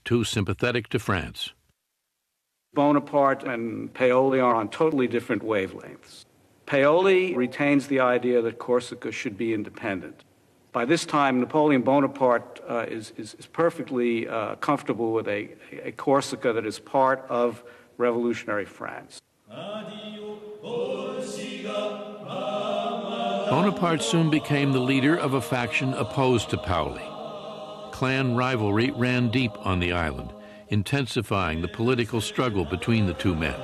too sympathetic to France. Bonaparte and Paoli are on totally different wavelengths. Paoli retains the idea that Corsica should be independent. By this time, Napoleon Bonaparte is perfectly comfortable with a Corsica that is part of revolutionary France. Bonaparte soon became the leader of a faction opposed to Paoli. Clan rivalry ran deep on the island, intensifying the political struggle between the two men.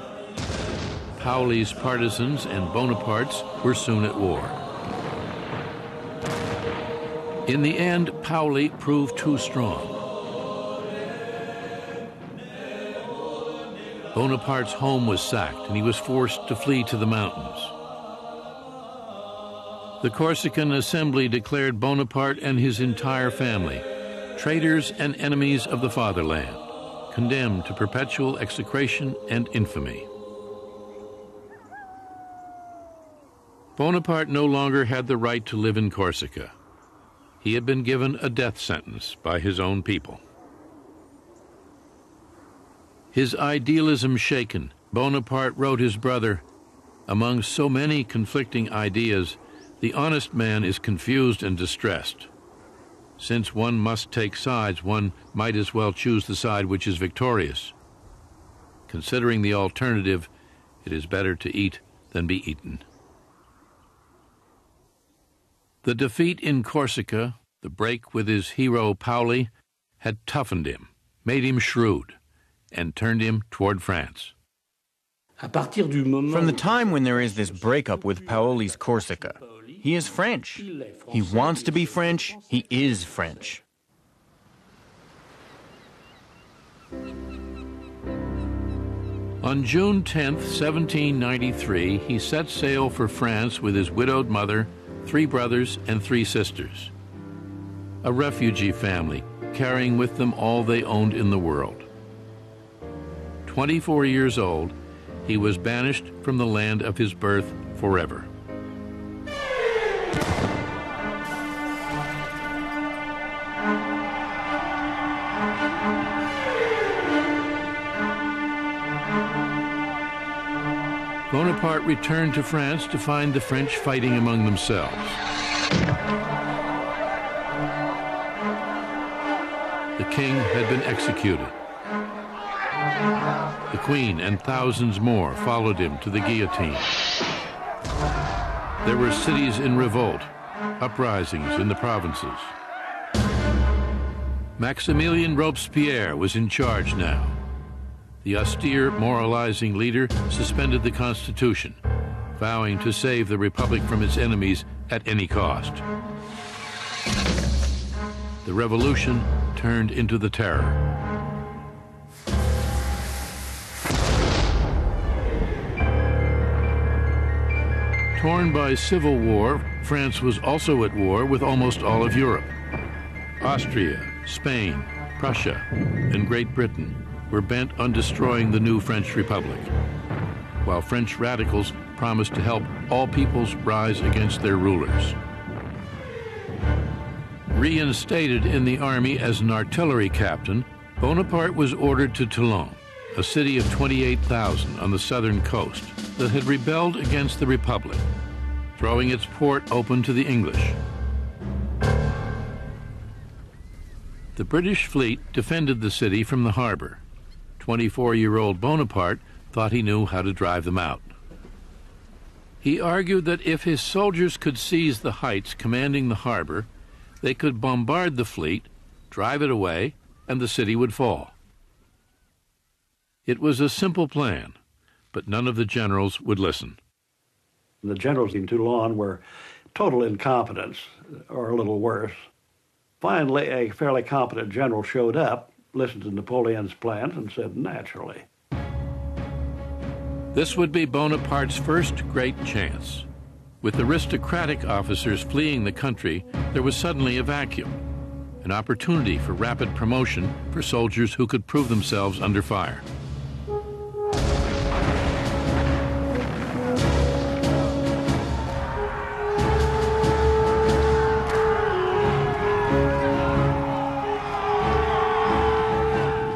Paoli's partisans and Bonaparte's were soon at war. In the end, Paoli proved too strong. Bonaparte's home was sacked, and he was forced to flee to the mountains. The Corsican Assembly declared Bonaparte and his entire family traitors and enemies of the fatherland, condemned to perpetual execration and infamy. Bonaparte no longer had the right to live in Corsica. He had been given a death sentence by his own people. His idealism shaken, Bonaparte wrote his brother, "Among so many conflicting ideas, the honest man is confused and distressed. Since one must take sides, one might as well choose the side which is victorious. Considering the alternative, it is better to eat than be eaten." The defeat in Corsica, the break with his hero Paoli, had toughened him, made him shrewd, and turned him toward France. From the time when there is this breakup with Paoli's Corsica, he is French. He wants to be French. He is French. On June 10th, 1793, he set sail for France with his widowed mother, 3 brothers, and 3 sisters. A refugee family, carrying with them all they owned in the world. 24 years old, he was banished from the land of his birth forever. Bonaparte returned to France to find the French fighting among themselves. The king had been executed. The queen and thousands more followed him to the guillotine. There were cities in revolt, uprisings in the provinces. Maximilien Robespierre was in charge now. The austere, moralizing leader suspended the Constitution, vowing to save the Republic from its enemies at any cost. The revolution turned into the Terror. Torn by civil war, France was also at war with almost all of Europe. Austria, Spain, Prussia, and Great Britain were bent on destroying the new French Republic, while French radicals promised to help all peoples rise against their rulers. Reinstated in the army as an artillery captain, Bonaparte was ordered to Toulon, a city of 28,000 on the southern coast that had rebelled against the Republic, throwing its port open to the English. The British fleet defended the city from the harbor. 24-year-old Bonaparte thought he knew how to drive them out. He argued that if his soldiers could seize the heights commanding the harbor, they could bombard the fleet, drive it away, and the city would fall. It was a simple plan, but none of the generals would listen. The generals in Toulon were total incompetents, or a little worse. Finally, a fairly competent general showed up, listened to Napoleon's plans, and said, naturally. This would be Bonaparte's first great chance. With aristocratic officers fleeing the country, there was suddenly a vacuum, an opportunity for rapid promotion for soldiers who could prove themselves under fire.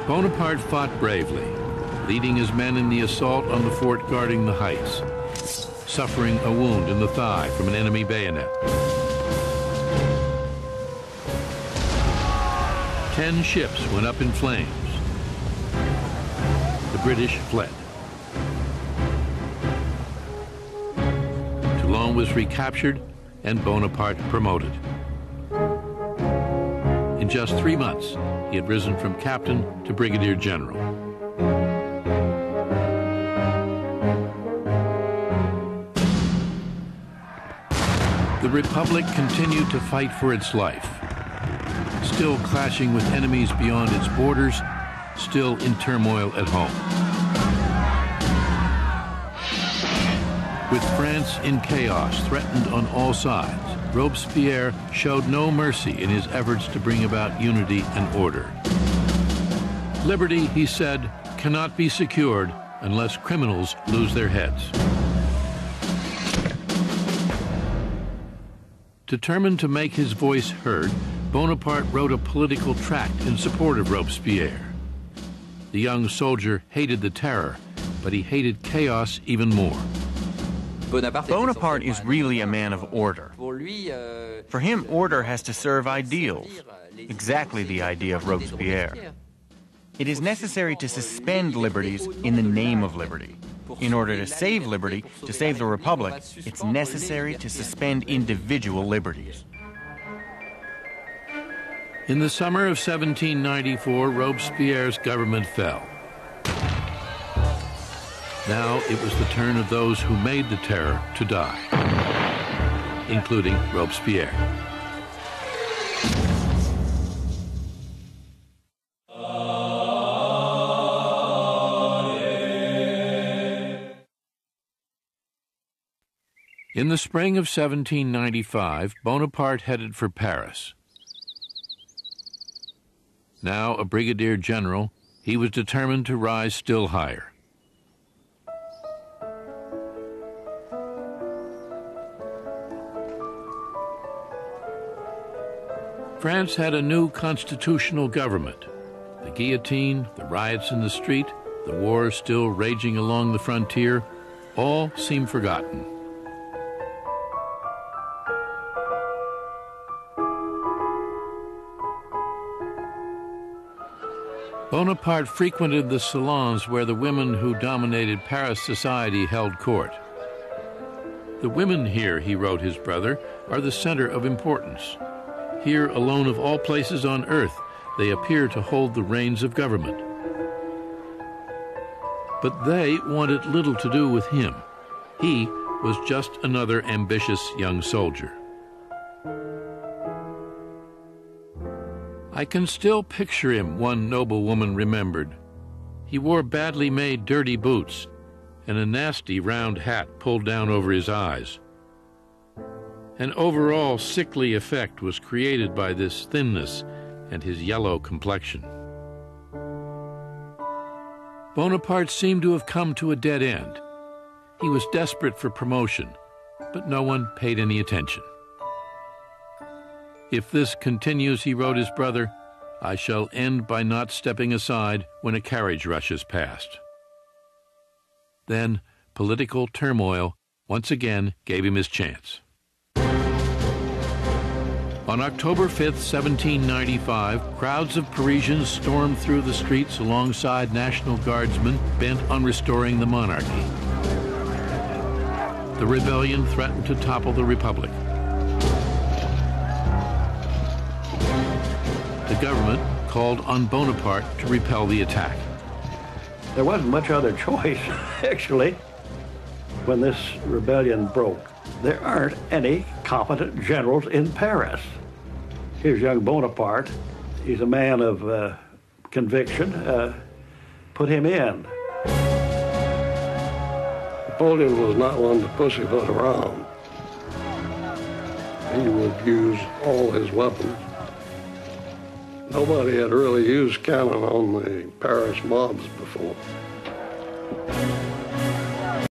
Bonaparte fought bravely, leading his men in the assault on the fort guarding the heights, suffering a wound in the thigh from an enemy bayonet. 10 ships went up in flames. The British fled. Toulon was recaptured and Bonaparte promoted. In just 3 months, he had risen from captain to brigadier general. The Republic continued to fight for its life, still clashing with enemies beyond its borders, still in turmoil at home. With France in chaos, threatened on all sides, Robespierre showed no mercy in his efforts to bring about unity and order. Liberty, he said, cannot be secured unless criminals lose their heads. Determined to make his voice heard, Bonaparte wrote a political tract in support of Robespierre. The young soldier hated the terror, but he hated chaos even more. Bonaparte is really a man of order. For him, order has to serve ideals, exactly the idea of Robespierre. It is necessary to suspend liberties in the name of liberty. In order to save liberty, to save the Republic, it's necessary to suspend individual liberties. In the summer of 1794, Robespierre's government fell. Now it was the turn of those who made the terror to die, including Robespierre. In the spring of 1795, Bonaparte headed for Paris. Now a brigadier general, he was determined to rise still higher. France had a new constitutional government. The guillotine, the riots in the street, the war still raging along the frontier, all seemed forgotten. Bonaparte frequented the salons where the women who dominated Paris society held court. The women here, he wrote his brother, are the center of importance. Here, alone of all places on earth, they appear to hold the reins of government. But they wanted little to do with him. He was just another ambitious young soldier. I can still picture him, one noble woman remembered. He wore badly made dirty boots and a nasty round hat pulled down over his eyes. An overall sickly effect was created by this thinness and his yellow complexion. Bonaparte seemed to have come to a dead end. He was desperate for promotion, but no one paid any attention. If this continues, he wrote his brother, I shall end by not stepping aside when a carriage rushes past. Then political turmoil once again gave him his chance. On October 5th, 1795, crowds of Parisians stormed through the streets alongside National Guardsmen bent on restoring the monarchy. The rebellion threatened to topple the Republic. The government called on Bonaparte to repel the attack. There wasn't much other choice, actually, when this rebellion broke. There aren't any competent generals in Paris. Here's young Bonaparte. He's a man of conviction. Put him in. Napoleon was not one to pussyfoot around. He would use all his weapons. Nobody had really used cannon on the Paris mobs before.